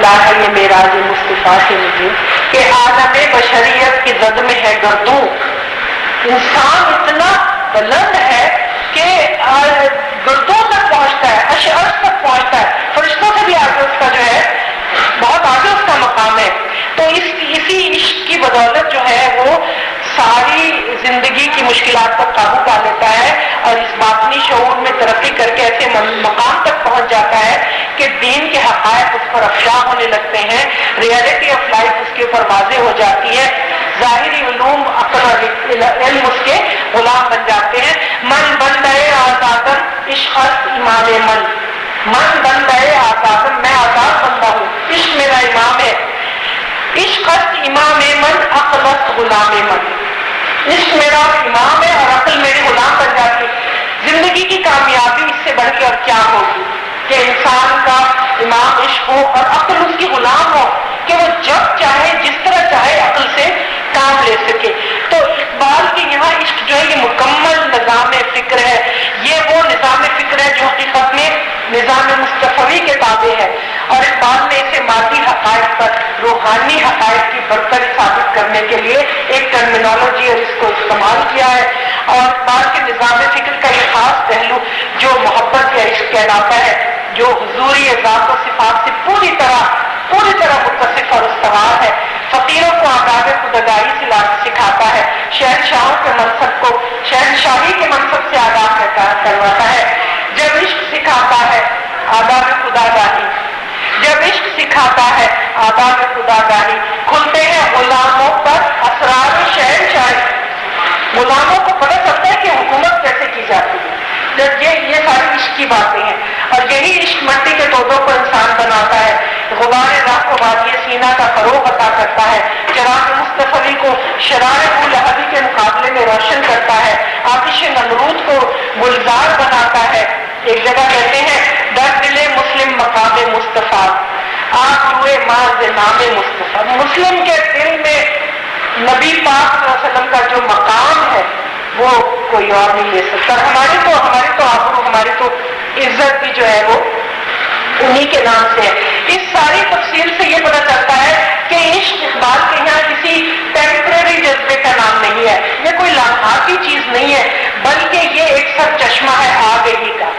ملا ہے یہ معراج مصطفیٰ سے مجھے کہ عالم بشریت کی زد میں ہے گردوں. انسان اتنا بلند ہے کہ گردوں تک پہنچتا ہے، عرش تک پہنچتا ہے، فرشتوں سے بھی آگے اس کا جو ہے بہت آگے اس کا مقام ہے. تو اسی عشق کی بدولت جو ہے وہ ساری زندگی کی مشکلات پر قابو پا لیتا ہے اور اس باطنی شعور میں ترقی کر کے ایسے مقام تک پہنچ جاتا ہے کہ دین کے حقائق اس پر افشا ہونے لگتے ہیں، ریئلٹی آف لائف اس کے اوپر واضح ہو جاتی ہے، ظاہری علوم عقل اور علم اس کے غلام بن جاتے ہیں. من بندے آزادن عشق امام من بندے آزادن، میں آزاد بندہ ہوں، عشق میرا امام ہے. عشق امام من عقل غلام من، عشق میرا امام ہے اور عقل میری غلام بن جاتی ہے. زندگی کی کامیابی اس سے بڑھ کے اور کیا ہوگی کہ انسان کا امام عشق ہو اور عقل اس کی غلام ہو کہ وہ جب چاہے جس طرح چاہے عقل سے کام لے سکے. تو اقبال کے یہاں عشق جو ہے یہ مکمل نظام فکر ہے، یہ وہ نظام فکر ہے جو حقیقت میں نظام مصطفی کے تابع ہے. اور اقبال نے اسے مادی حقائق پر روحانی حقائق کی برتری ثابت کرنے کے لیے ایک ٹرمینالوجی اور اس کو استعمال کیا ہے. اور اقبال کے نظام فکر کا یہ خاص پہلو جو محبت یا عشق کہلاتا ہے، جو حضوری ذات و صفات سے پوری طرح متصف اور استوار ہے، فقیروں کو آداب خودآگاہی سکھاتا ہے، شہنشاہوں کے منصب کو شہنشاہی کے منصب سے آگاہ کرواتا ہے. جب عشق سکھاتا ہے آداب خودآگاہی، جب عشق سکھاتا ہے آداب خودآگاہی، کھلتے ہیں غلاموں پر اسرار شہنشاہی. غلاموں کو پتہ چلتا ہے کہ حکومت کیسے کی جاتی ہے. جب یہ ساری عشق کی باتیں ہیں اور یہی عشق مٹی کے تودوں کو انسان بناتا ہے، غبار راہ کو وادی سینہ کا فروغ عطا کرتا ہے، چراغ مصطفی کو شرار ابولہبی کے مقابلے میں روشن کرتا ہے، آتش نمرود کو گلزار بناتا ہے. ایک جگہ کہتے ہیں در دل مسلم مقام مصطفیٰ آپ ہوئے ماز نام مصطفیٰ. مسلم کے دل میں نبی پاک صلی اللہ علیہ وسلم کا جو مقام ہے وہ کوئی اور نہیں لے سکتا. ہماری تو آبرو، ہماری تو عزت بھی جو ہے وہ انہی کے نام سے ہے. اس ساری تفصیل سے یہ پتہ چلتا ہے کہ عشق اقبال کے یہاں کسی ٹیمپرری جذبے کا نام نہیں ہے، یہ کوئی لمحاتی چیز نہیں ہے، بلکہ یہ ایک سر چشمہ ہے آگہی کا.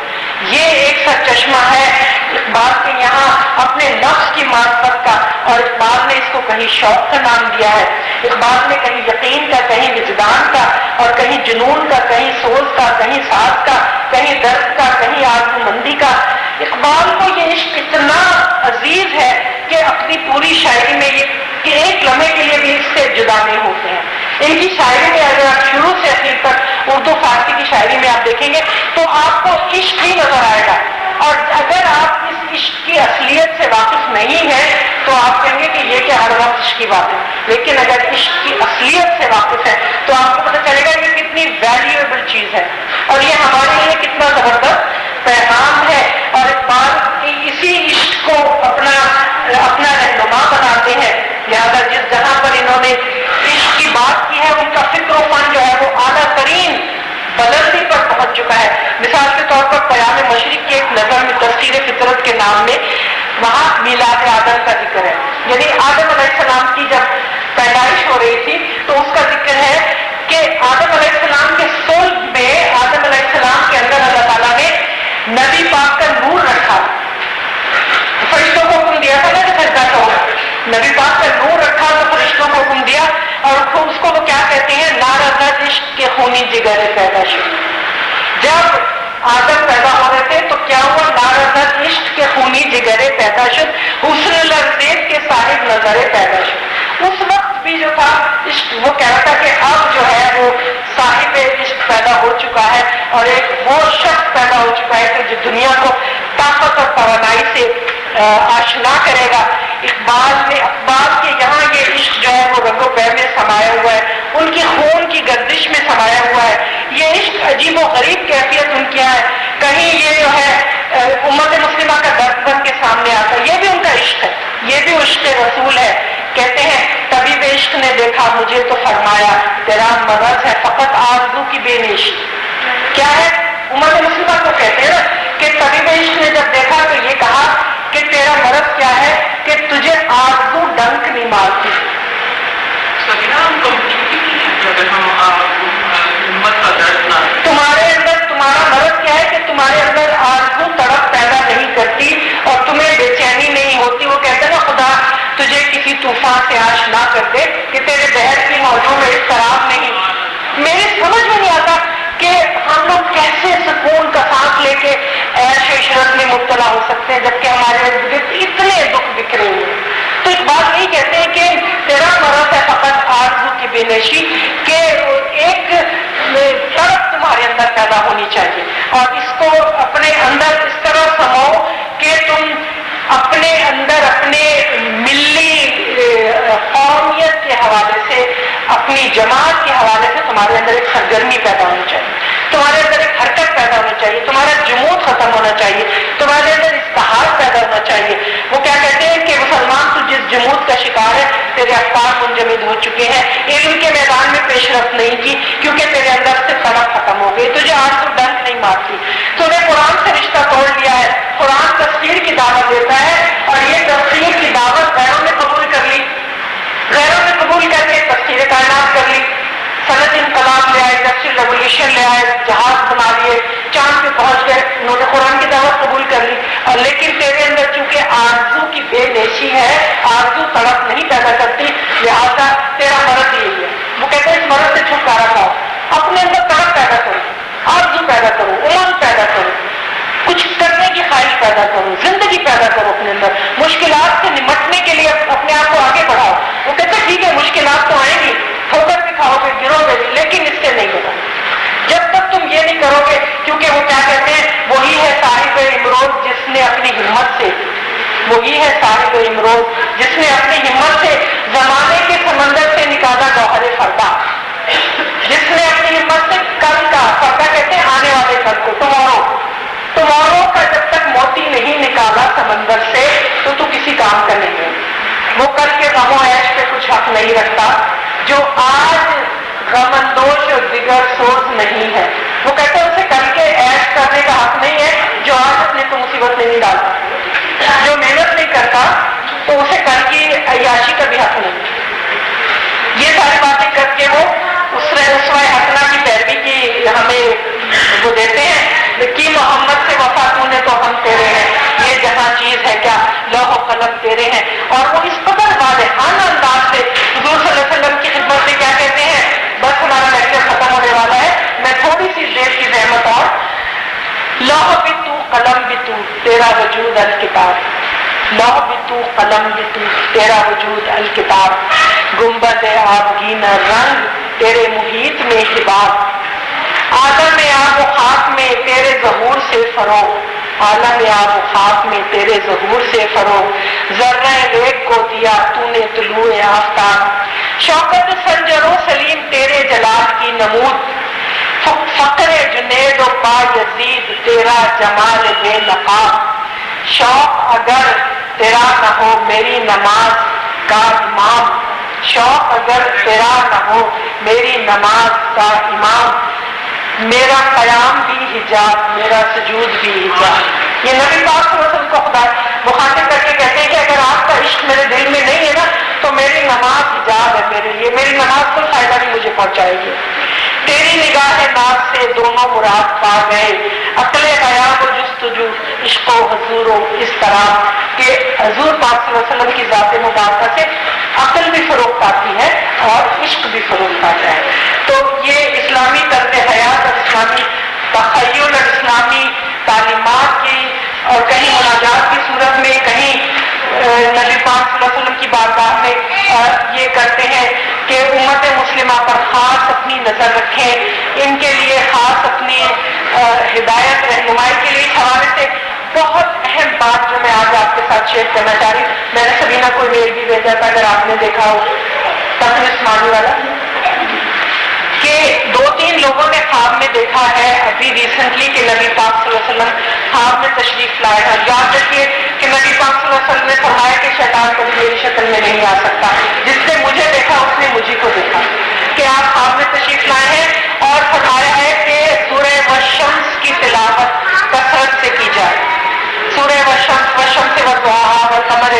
یہ ایک سر چشمہ ہے اقبال کے یہاں اپنے نفس کی معرفت کا. اور اقبال نے اس کو کہیں شوق کا نام دیا ہے، اقبال نے کہیں یقین کا، کہیں وجدان کا، اور کہیں جنون کا، کہیں سوز کا، کہیں ساز کا، کہیں درد کا، کہیں آرزومندی کا. اقبال کو یہ عشق اتنا عزیز ہے کہ اپنی پوری شاعری میں یہ کہ ایک لمحے کے لیے بھی اس سے جدا نہیں ہوتے ہیں. ان کی شاعری میں اگر آپ شروع سے اخیر تک اردو فارسی کی شاعری میں آپ دیکھیں گے تو آپ کو عشق ہی نظر آئے گا. اور اگر آپ اس عشق کی اصلیت سے واقف نہیں ہیں تو آپ کہیں گے کہ یہ کیا ہر وقت عشق کی بات ہے. لیکن اگر عشق کی اصلیت سے واقف ہے تو آپ کو پتہ چلے گا کہ کتنی ویلیویبل چیز ہے اور یہ ہمارے لیے کتنا زبردست پیغام ہے. اور اقبال اسی عشق کو اپنا رہنما بناتے ہیں. لہٰذا جس جگہ پر انہوں نے عشق کی بات کی ہے ان کا فکر و فن جو ہے وہ اعلیٰ ترین بلندی پر پہنچ چکا ہے. مثال کے طور پر پیام مشرق کی ایک نظر میں تفسیر فطرت کے نام میں وہاں میلاد آدم کا ذکر ہے، یعنی آدم علیہ السلام کی جب پیدائش ہو رہی تھی تو اس کا ذکر ہے کہ آدم علیہ السلام کے صلب میں آدم علیہ السلام کے اندر اللہ تعالیٰ نے نبی پاک کا نور رکھا. فرشتوں کو حکم دیا تھا نا کہ سجدہ کرو، نبی پاک کا نور رکھا تو فرشتوں کو حکم دیا اور اس کو وہ کیا کہتے ہیں نارضت عشق کے خونی جگر پیدا شروع. جب آدم پیدا ہو رہے تھے تو کیا ہوا؟ نارضت عشق کے خونی جگرے پیدا شد، حسن لرزیب کے صاحب نظرے پیدا شد. اس وقت بھی جو تھا عشق وہ کہہ رہا تھا کہ اب جو ہے وہ صاحب عشق پیدا ہو چکا ہے اور ایک وہ شخص پیدا ہو چکا ہے کہ جو دنیا کو طاقت اور توانائی سے آشنا کرے گا. اقبال کے یہاں یہ عشق جو ہے وہ رگ و پے میں سمایا ہوا ہے، ان کی خون کی گردش میں سمایا ہوا ہے. یہ عشق عجیب و غریب کیفیت ان کی ہے، کہیں یہ جو ہے امت مسلمہ کا درد بن کے سامنے آتا ہے، یہ بھی ان کا عشق ہے، یہ بھی عشق رسول ہے. کہتے ہیں طبیب عشق نے دیکھا مجھے تو فرمایا تیرا مرض ہے فقط آرزو کی بے نیش. کیا ہے؟ امت مسلمہ کو کہتے ہیں نا کہ طبیب عشق نے جب دیکھا تو یہ کہا کہ تیرا مرض کیا ہے کہ کہ تجھے آرزو ڈنک نہیں مارتی. تمہارے اندر تمہارا مرض کیا ہے کہ تمہارے اندر آرزو تڑپ پیدا نہیں کرتی اور تمہیں بے چینی نہیں ہوتی. وہ کہتے ہیں نا خدا تجھے کسی طوفان سے عاش نہ کر دے کہ تیرے بحر کی موجوں میں اضطراب نہیں. میرے سمجھ میں نہیں آتا کہ ہم لوگ کیسے سکون کا سانس لے کے عیش و عشرت میں مبتلا ہو سکتے ہیں جبکہ ہمارے ارد گرد اتنے دکھ بکھرے ہوئے ہیں. تو ایک بات نہیں کہتے ہیں کہ تیرا مرض ہے فقط آرزو کی بے نشی کہ ایک طرف تمہارے اندر پیدا ہونی چاہیے اور اس کو اپنے اندر اس طرح سماؤ کہ تم اپنے اندر اپنے ملی قومیت کے حوالے سے اپنی جماعت کے حوالے سے تمہارے اندر ایک سرگرمی پیدا ہونی چاہیے, تمہارے اندر ایک حرکت پیدا ہونی چاہیے, تمہارا جمود ختم ہونا چاہیے, تمہارے اندر استحال پیدا ہونا چاہیے. وہ کیا کہتے ہیں کہ مسلمان تو جس جمود کا شکار ہے تیرے افکار منجمد ہو چکے ہیں, علم کے میدان میں پیش رفت نہیں کی کیونکہ تیرے اندر سے طلب ختم ہو گئی, تجھے آج تو ڈنک نہیں مارتی. تو نے قرآن سے رشتہ توڑ لیا ہے. قرآن تفسیر کی دعوت دیتا ہے اور یہ تفسیر کی دعوت غیروں نے قبول کر لی, غیروں نے قبول کر کے تفسیر کائنات کر لی, صنعت انقلاب لے آئے, انڈسٹریل ریولیوشن لے آئے, جہاز بنا لیے, چاند پہ پہنچ گئے, انہوں نے قرآن کی دعوت قبول کر لی. اور لیکن تیرے اندر چونکہ آرزو کی بے نیشی ہے, آرزو تڑپ نہیں پیدا کرتی, لہٰذا تیرا مرض یہی ہے. وہ کہتے ہیں اس مرض سے چھٹکارا پاؤ, اپنے اندر تڑپ پیدا کرو, آرزو پیدا کرو, امنگ پیدا کرو, کچھ کرنے کی خواہش پیدا کرو, زندگی پیدا کرو اپنے اندر, مشکلات سے نمٹنے کے لیے اپنے آپ کو آگے بڑھاؤ. وہ کہتے ہیں ٹھیک ہے مشکلات تو آئیں گی, ٹھوکر بھی کھاؤ گے, گرو گے بھی, لیکن اس سے نہیں ہوگا جب تک تم یہ نہیں کرو گے. کیونکہ وہ کیا کہتے ہیں, وہی ہے صاحب امروز جس نے اپنی ہمت سے, وہی ہے صاحب امروز جس نے اپنی ہمت سے زمانے کے سمندر سے نکالا گوہر فردا, جس نے اپنی ہمت سے کل کا, فردا کہتے ہیں آنے والے کل کو, تمہاروں کا جب تک موتی نہیں نکالا سمندر سے تو تو کسی کام کا نہیں ہے. وہ کل کے غم و عیش پہ کچھ حق نہیں رکھتا جو آج غم اندوش اور دیگر سوز نہیں ہے. وہ کہتے ہیں اسے کل کے عیش کرنے کا حق نہیں ہے جو آج اپنے کو مصیبت میں نہیں ڈالتا. جو محنت نہیں کرتا تو اسے کل کی عیاشی کا بھی حق نہیں. یہ ساری باتیں کر کے وہ اس رسوائے حسنہ کی پیروی کی ہمیں وہ دیتے ہیں کہ محمد سے وفا تو نے تو ہم تیرے ہیں, یہ جہاں چیز ہے کیا لوح و قلم تیرے ہیں. اور وہ اس قدر واضحانہ انداز سے حضور صلی اللہ علیہ وسلم کی خدمت سے کیا کہتے ہیں, بس ہمارا لیکچر ختم ہونے والا ہے, میں تھوڑی سی دیر کی زحمت اور, لوح بھی تو قلم بھی تو تیرا وجود الکتاب, لوح بھی تو قلم بھی تو تیرا وجود الکتاب, گنبد آبگین رنگ تیرے محیط میں حباب, عالم آب و خاک میں تیرے ظہور سے فروغ, عالم آب و خاک میں تیرے ظہور سے فروغ, ذرہ ریگ کو دیا تو نے طلوع آفتاب, شوکت سنجر و سلیم تیرے جلال کی نمود, فقر جنید و با یزید تیرا جمال بے نقاب, شوق اگر تیرا نہ ہو میری نماز کا امام, شوق اگر تیرا نہ ہو میری نماز کا امام, میرا قیام بھی حجاب میرا سجود بھی حجاب. یہ نبی پاک صلی اللہ علیہ وسلم کو خدا مخاطب کر کے کہتے ہیں کہ اگر آپ کا عشق میرے دل میں نہیں ہے نا تو میری نماز حجاب ہے میرے لیے, میری نماز کوئی فائدہ نہیں مجھے پہنچائے گی. تیری نگاہ ناز سے دونوں مراد پا گئے, عقل غیاب و جستجو عشق و حضور و اس طرح کہ حضور پاک صلی اللہ علیہ وسلم کی ذات مبارکہ سے عقل بھی فروغ پاتی ہے اور عشق بھی فروغ پاتا ہے. تو یہ اسلامی طرز حیات اور اسلامی تخیل اور اسلامی تعلیمات کی اور کہیں مناجات کی صورت میں, کہیں نبی پاک صلی اللہ علیہ وسلم کی بارگاہ میں یہ کرتے ہیں کہ امت مسلمہ پر خاص اپنی نظر رکھیں, ان کے لیے خاص اپنی ہدایت رہنمائی کے لیے. اس حوالے سے بہت اہم بات جو میں آج آپ کے ساتھ شیئر کرنا چاہ رہی ہوں, میں نے سبینہ کو میل بھی بھیجا تھا اگر آپ نے دیکھا ہو, تقریب عثمانی والا, کہ 2-3 لوگوں نے خواب میں دیکھا ہے ابھی ریسنٹلی کہ نبی پاک صلی اللہ علیہ وسلم خواب میں تشریف لائے ہیں. یاد رکھیے کہ نبی پاک صلی اللہ علیہ وسلم نے فرمایا کہ شیطان کبھی میری شکل میں نہیں آ سکتا, جس نے مجھے دیکھا اس نے مجھے کو دیکھا. کہ آپ خواب میں تشریف لائے ہیں اور فرمایا ہے کہ سورہ والشمس کی تلاوت کثرت سے کی جائے, سورہ والشمس والشمس والضحیٰ والقمر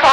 100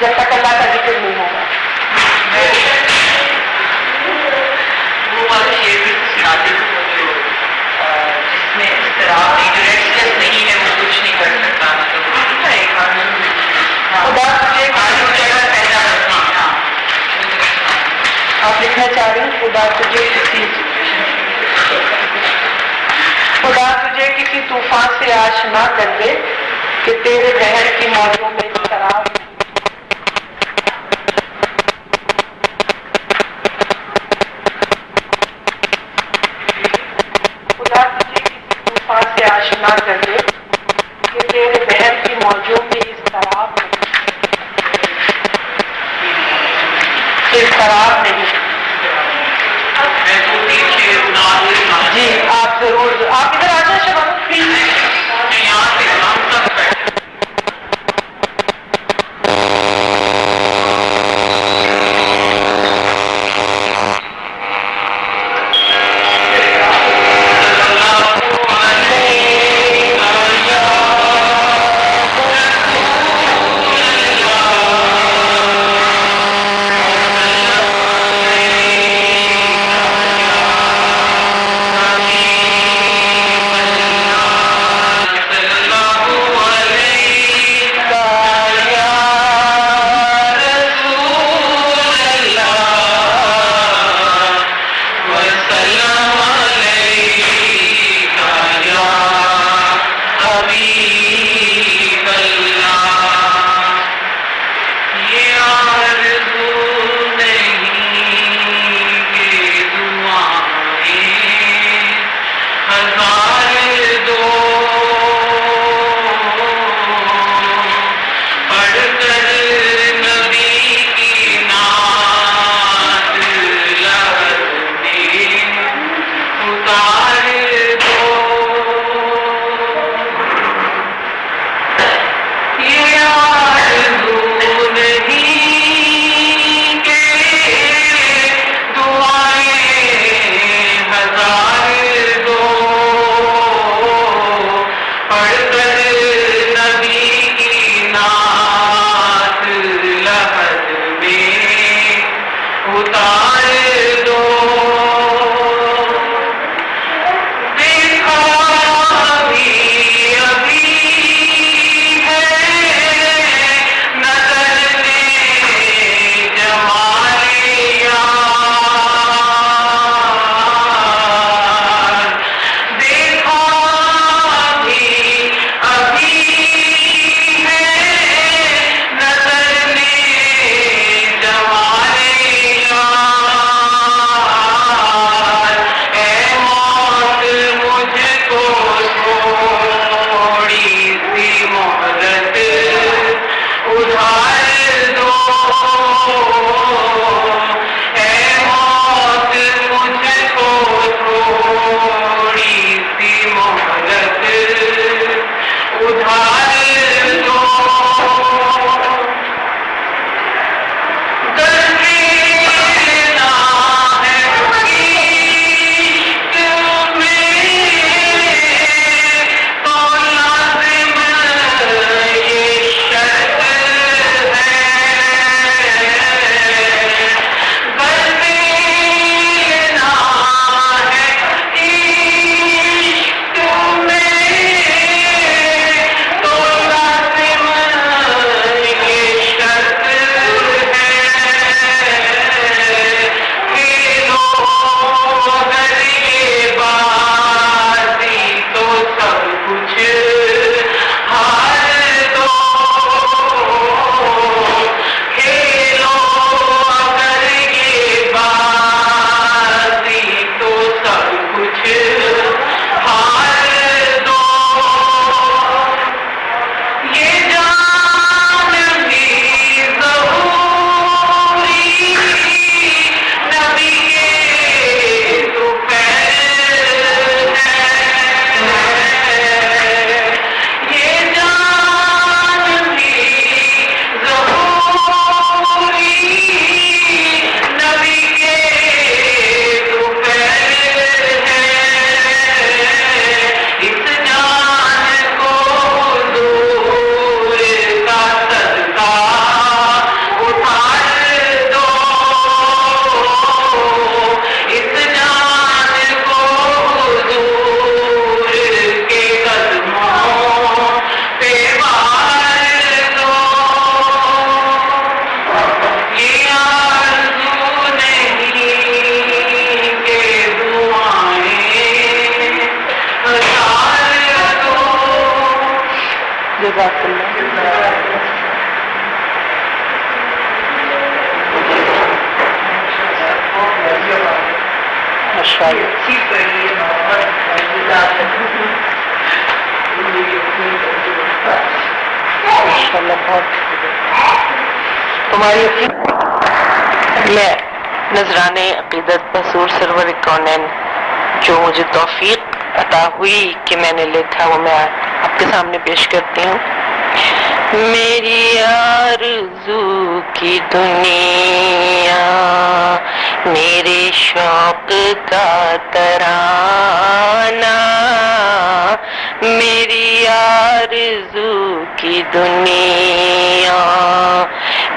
جب تک اللہ کا ذکر نہیں ہوگا. وہ والا شعر بھی سناتے تھے جس میں اضطراب نہیں، جو ریسٹلیس نہیں ہے وہ کچھ نہیں کر سکتا، مطلب ایک خدا تجھے جگہ پیدا کرنا. آپ لکھنا چاہ رہی ہیں خدا تجھے کسی طوفان سے آشنا کر دے کہ تیرے بہر کی موجوں میں اضطراب. خدا تجھے کسی طوفان سے آشنا کر دے کہ تیرے بہر کی موجوں میں اضطراب نہیں. جی آپ ضرور، آپ ادھر آ جائیں شبانت پلیز. جزاک اللہ. ماشاء اللہ. ماشاء اللہ بہت. تمہاری میں نذرانے عقیدت حضور سرور کونین جو مجھے توفیق عطا ہوئی کہ میں نے لکھا وہ میں آپ کے سامنے پیش کرتی ہوں. میری آرزو کی دنیا میرے شوق کا ترانہ، میری آرزو کی دنیا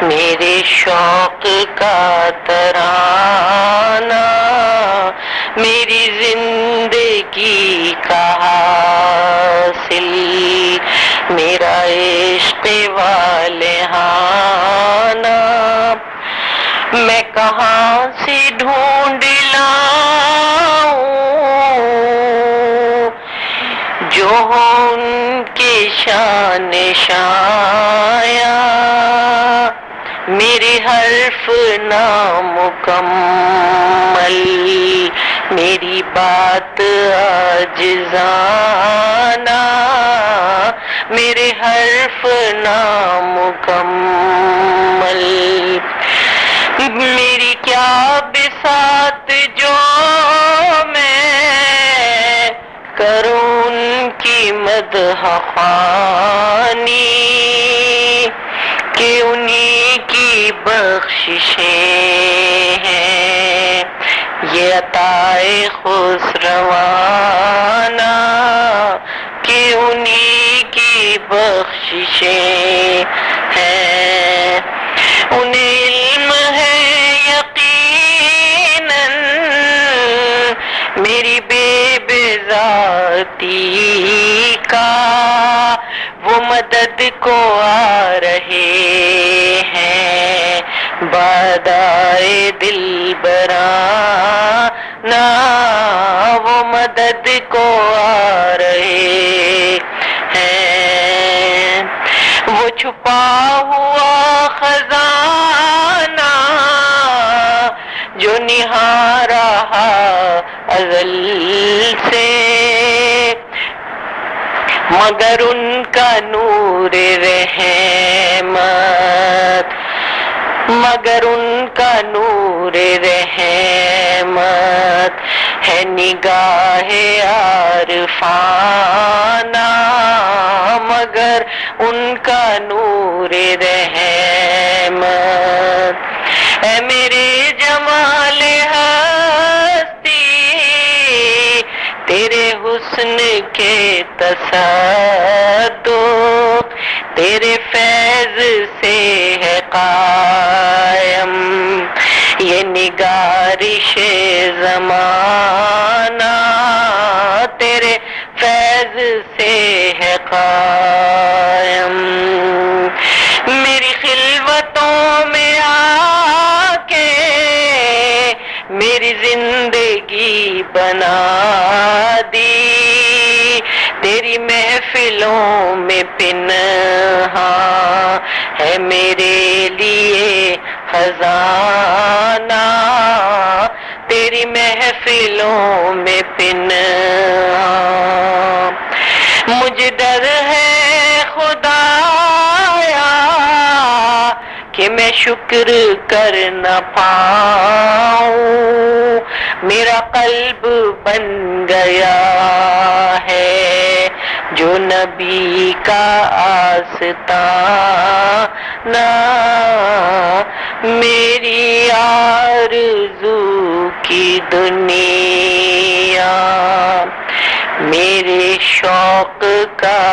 میرے شوق کا ترانہ، میری زندگی کا حاصل میرا عشق والہانہ. میں کہاں سے ڈھونڈ لاؤں جو ان کے شان شایع، میرے حرف نامکمل میری بات عاجزانہ، میرے حرف نامکمل میری کیا بساط جو میں کروں ان کی مدح خوانی، کہ انہی کی بخششیں ہیں یہ عطائے خسروانہ، کہ انہی کی بخششیں ہیں. انہیں علم ہے یقیناً میری بے بذاتی کا، وہ مدد کو آ رہے ہیں بادائے دل برانا، وہ مدد کو آ رہے ہیں. وہ چھپا ہوا خزانہ جو نہا رہا ازل سے، مگر ان کا نور رحمت، مگر ان کا نور رحمت ہے نگاہ عارفانہ، مگر ان کا نور رحمت. اے میرے جمال ہستی تیرے حسن کے تصدق تیرے فیض سے ہے قائم، یہ نگارش زمانہ تیرے فیض سے ہے قائم. میری خلوتوں میں آ کے میری زندگی بنا دی، تیری محفلوں میں پنہاں ہے میرے لیے خزانہ، تیری محفلوں میں پنہاں. مجھے ڈر ہے خدایا کہ میں شکر کر نہ پاؤں، میرا قلب بن گیا ہے جو نبی کا آستانہ، میری آرزو کی دنیا میرے شوق کا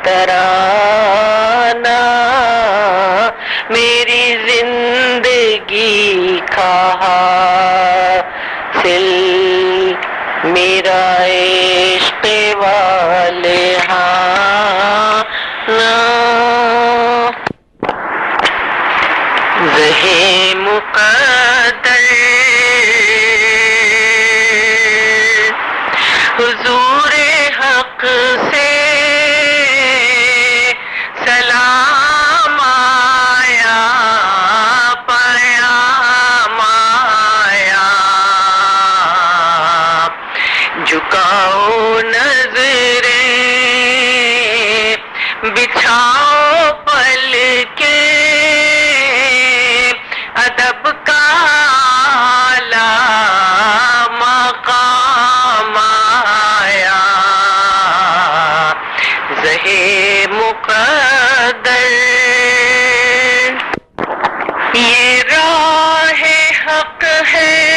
ترانہ، میری زندگی کا حاصل میرا عشق والہانہ. زہے مقدر حضور حق سے کلام آیا پیام آیا جھکاؤ نظریں بچھاؤ پل کے ادب کا اعلیٰ مقام آیا زہے مقدر یہ راہ حق ہے